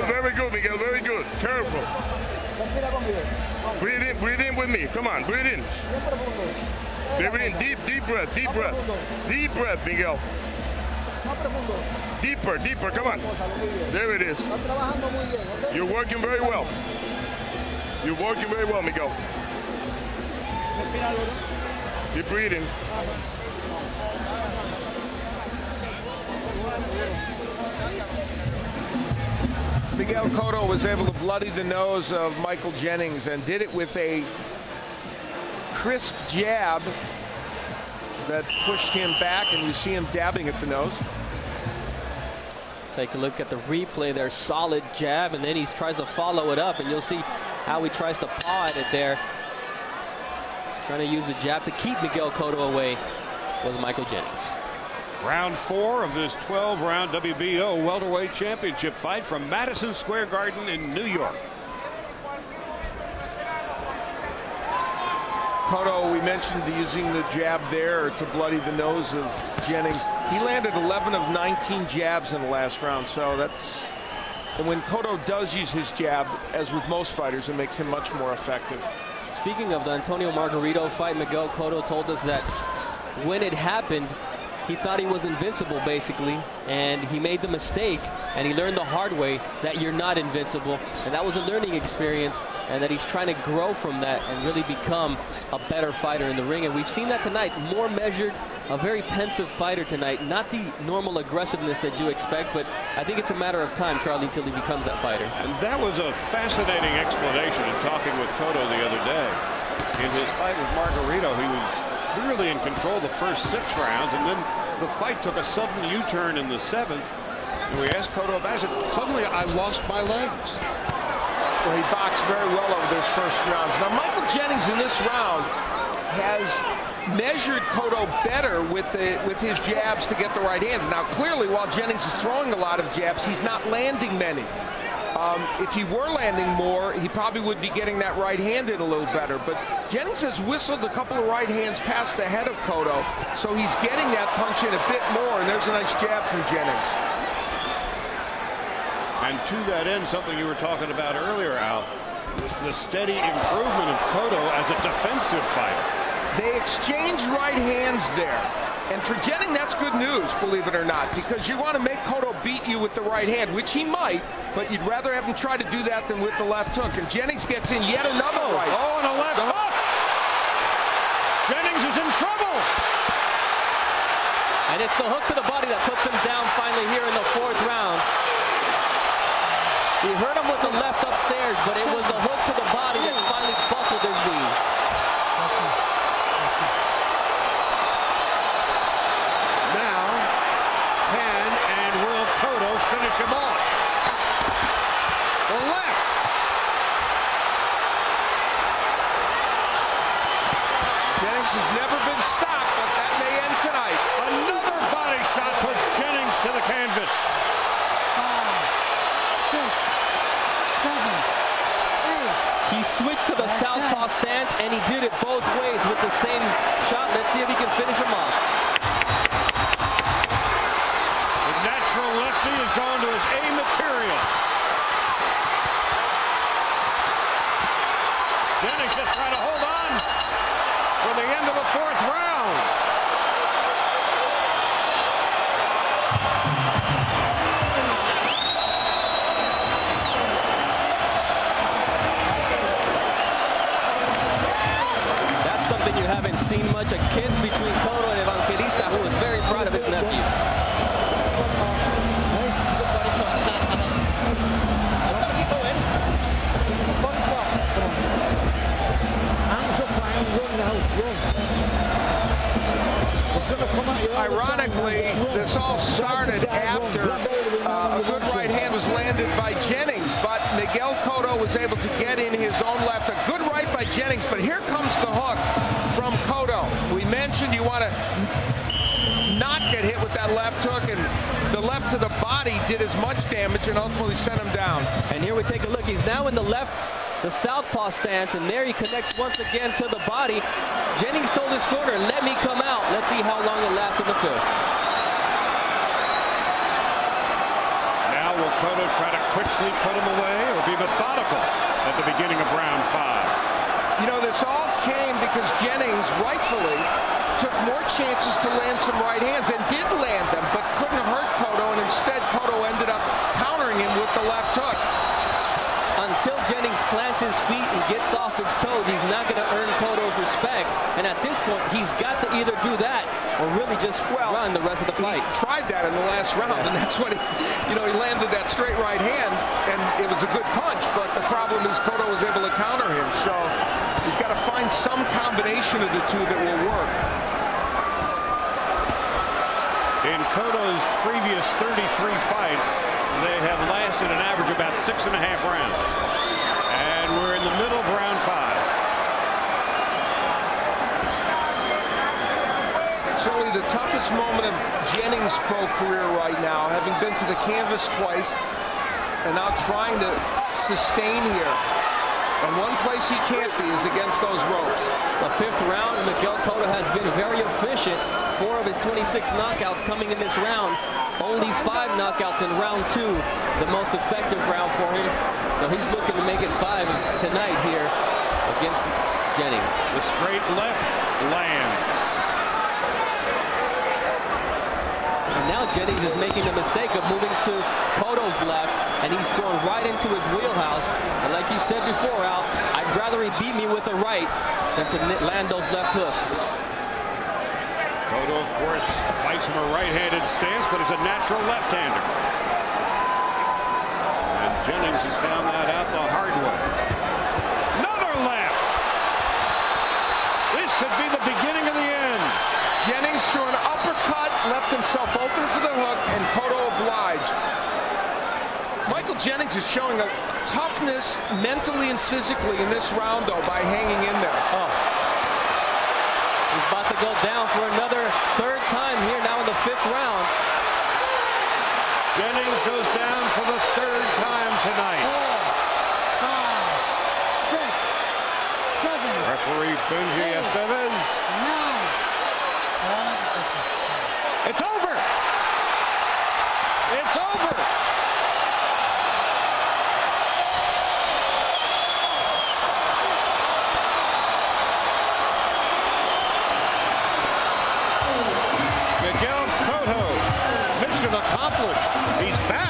very good, Miguel, very good. Careful. Breathe in with me. Come on, breathe in. Breathe in, deep breath, deep breath. Deep breath, Miguel. Deeper, deeper, come on. There it is. You're working very well. You're working very well, Miguel. Keep breathing. Miguel Cotto was able to bloody the nose of Michael Jennings and did it with a crisp jab that pushed him back, and you see him dabbing at the nose. Take a look at the replay there. Solid jab, and then he tries to follow it up, and you'll see how he tries to paw at it there. Trying to use the jab to keep Miguel Cotto away was Michael Jennings. Round 4 of this 12-round WBO welterweight championship fight from Madison Square Garden in New York. Cotto, we mentioned using the jab there to bloody the nose of Jennings. He landed 11 of 19 jabs in the last round, so that's... And when Cotto does use his jab, as with most fighters, it makes him much more effective. Speaking of the Antonio Margarito fight, Miguel Cotto told us that when it happened, he thought he was invincible, basically, and he made the mistake, and he learned the hard way that you're not invincible, and that was a learning experience, and that he's trying to grow from that and really become a better fighter in the ring. And we've seen that tonight, more measured, a very pensive fighter tonight, not the normal aggressiveness that you expect, but I think it's a matter of time, Charlie, until he becomes that fighter. And that was a fascinating explanation in talking with Cotto the other day. In his fight with Margarito, he was clearly in control the first 6 rounds, and then the fight took a sudden U-turn in the 7th. And we asked Cotto about it. Suddenly, I lost my legs. Well, he boxed very well over those first rounds. Now, Michael Jennings in this round has measured Cotto better with his jabs to get the right hands. Now, clearly, while Jennings is throwing a lot of jabs, he's not landing many. If he were landing more, he probably would be getting that right hand in a little better. But Jennings has whistled a couple of right hands past the head of Cotto, so he's getting that punch in a bit more, and there's a nice jab from Jennings. And to that end, something you were talking about earlier, Al, the steady improvement of Cotto as a defensive fighter. They exchange right hands there. And for Jennings, that's good news, believe it or not, because you want to make Cotto beat you with the right hand, which he might, but you'd rather have him try to do that than with the left hook. And Jennings gets in yet another right. Oh, and a left hook! Jennings is in trouble! And it's the hook to the body that puts him down finally here in the 4th round. He hurt him with the left upstairs, but it was the hook to the body that finally buckled his knees. Now, can and will Cotto finish him off? The left! Jennings has never been stopped, but that may end tonight. Another body shot puts Jennings to the canvas. 5, 6, 7, 8. He switched to the southpaw stance, and he did it both ways with the same shot. Let's see if he can finish him off. The natural lefty is going to his A material. Jennings just trying to hold on for the end of the 4th round. That's something you haven't seen much, a kiss between Cotto and Evangelista, who is very proud of his nephew. Ironically, this all started after a good right hand was landed by Jennings, but Miguel Cotto was able to get in his own left. A good right by Jennings, but here comes the hook from Cotto. We mentioned you want to not get hit with that left hook, and the left to the body did as much damage and ultimately sent him down. And here we take a look. He's now in the left, the southpaw stance, and there he connects once again to the body. Jennings told his corner, let me come out. Let's see how long it lasts in the 5th. Now will Cotto try to quickly put him away or be methodical at the beginning of round 5? You know, this all came because Jennings rightfully took more chances to land some right hands and did land them, but couldn't hurt Cotto, and instead Cotto ended up countering him with the left hook. Until Jennings plants his feet and gets off his toes, he's not going to earn Cotto's respect. And at this point, he's got to either do that or really just run the rest of the fight. He tried that in the last round, and that's when he landed that straight right hand, and it was a good punch. But the problem is Cotto was able to counter him, so he's got to find some combination of the two that will work. In Cotto's previous 33 fights, they have lasted an average of about 6.5 rounds. And we're in the middle of round 5. Certainly the toughest moment of Jennings' pro career right now, having been to the canvas twice and now trying to sustain here. And one place he can't be is against those ropes. The 5th round, Miguel Cotto has been very efficient. 4 of his 26 knockouts coming in this round. Only 5 knockouts in round 2, the most effective round for him. So he's looking to make it 5 tonight here against Jennings. The straight left lands. And now Jennings is making the mistake of moving to Cotto's left, and he's going right into his wheelhouse. And like you said before, Al, I'd rather he beat me with a right than to land those left hooks. Cotto, of course, fights from a right-handed stance, but is a natural left-hander. And Jennings has found that out the hard way. Another left! This could be the beginning of the end. Jennings threw an uppercut, left himself open for the hook, and Cotto obliged. Michael Jennings is showing a toughness mentally and physically in this round, though, by hanging in there. He's about to go down for another 3rd time here now in the 5th round. Jennings goes down for the 3rd time tonight. 4, 5, 6, 7. Referee Benji Estevez. 9. It's over. It's over. Miguel Cotto, mission accomplished. He's back.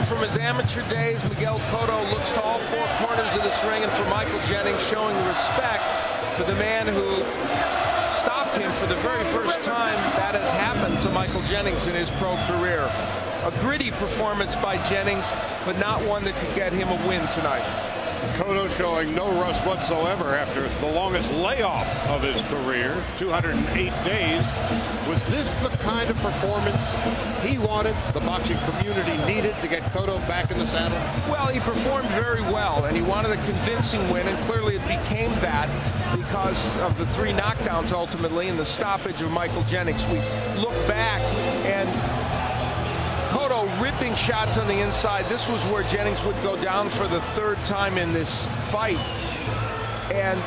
From his amateur days, Miguel Cotto looks to all 4 corners of this ring, and for Michael Jennings, showing respect for the man who stopped him for the very first time that has happened to Michael Jennings in his pro career. A gritty performance by Jennings, but not one that could get him a win tonight. Cotto showing no rust whatsoever after the longest layoff of his career, 208 days. Was this the kind of performance he wanted, the boxing community needed to get Cotto back in the saddle? Well, he performed very well, and he wanted a convincing win, and clearly it became that because of the 3 knockdowns ultimately and the stoppage of Michael Jennings. We look back, and Cotto ripping shots on the inside. This was where Jennings would go down for the 3rd time in this fight. And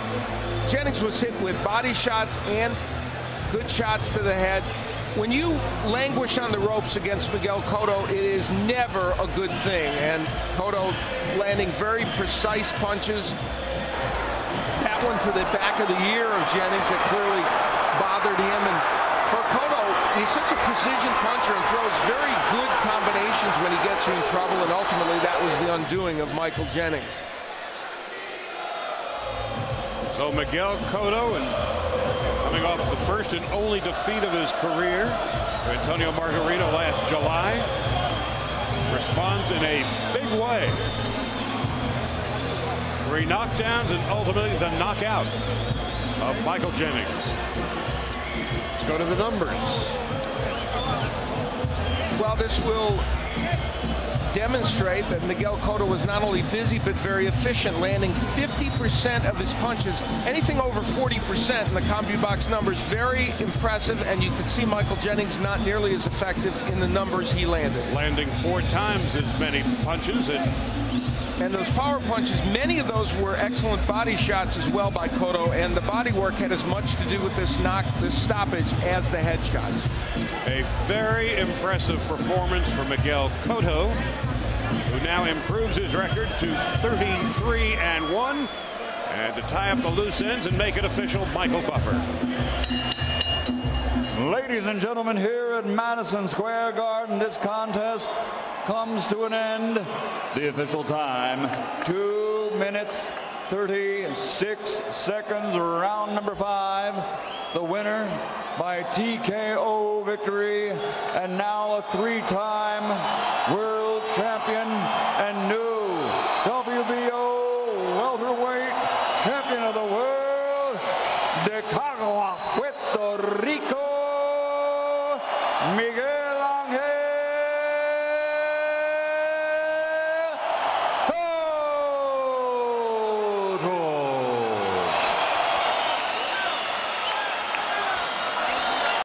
Jennings was hit with body shots and good shots to the head. When you languish on the ropes against Miguel Cotto, it is never a good thing. And Cotto landing very precise punches. That one to the back of the ear of Jennings that clearly bothered him. And for Cotto, he's such a precision puncher and throws very good combinations when he gets you in trouble, and ultimately that was the undoing of Michael Jennings. So Miguel Cotto, and coming off the first and only defeat of his career to Antonio Margarito last July, responds in a big way. 3 knockdowns and ultimately the knockout of Michael Jennings. Let's go to the numbers. Well, this will demonstrate that Miguel Cotto was not only busy but very efficient, landing 50% of his punches. Anything over 40% in the CompuBox numbers, very impressive, and you can see Michael Jennings not nearly as effective in the numbers he landed. Landing 4 times as many punches. And those power punches, many of those were excellent body shots as well by Cotto, and the body work had as much to do with this stoppage as the head shots. A very impressive performance for Miguel Cotto, who now improves his record to 33-1. And to tie up the loose ends and make it official, Michael Buffer. Ladies and gentlemen, here at Madison Square Garden, this contest comes to an end. The official time, 2 minutes, 36 seconds, round number 5. The winner by TKO victory, and now a 3-time world champion and new WBO welterweight champion of the world, de Caguas, Puerto Rico.